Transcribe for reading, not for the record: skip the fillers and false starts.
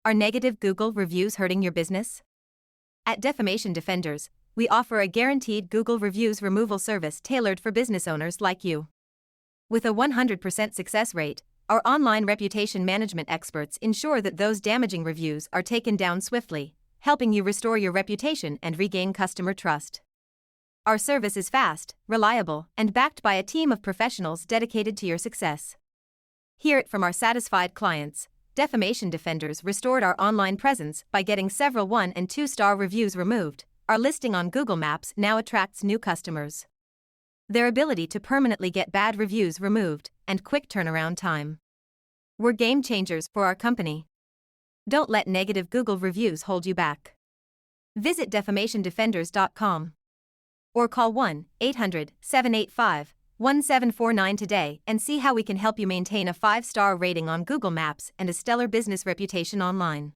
Are negative Google reviews hurting your business? At Defamation Defenders, we offer a guaranteed Google reviews removal service tailored for business owners like you. With a 100% success rate, our online reputation management experts ensure that those damaging reviews are taken down swiftly, helping you restore your reputation and regain customer trust. Our service is fast, reliable, and backed by a team of professionals dedicated to your success. Hear it from our satisfied clients. Defamation Defenders restored our online presence by getting several 1- and 2-star reviews removed. Our listing on Google Maps now attracts new customers. Their ability to permanently get bad reviews removed, and quick turnaround time. We're game changers for our company. Don't let negative Google reviews hold you back. Visit defamationdefenders.com or call 1-800-785-1749 today and see how we can help you maintain a 5-star rating on Google Maps and a stellar business reputation online.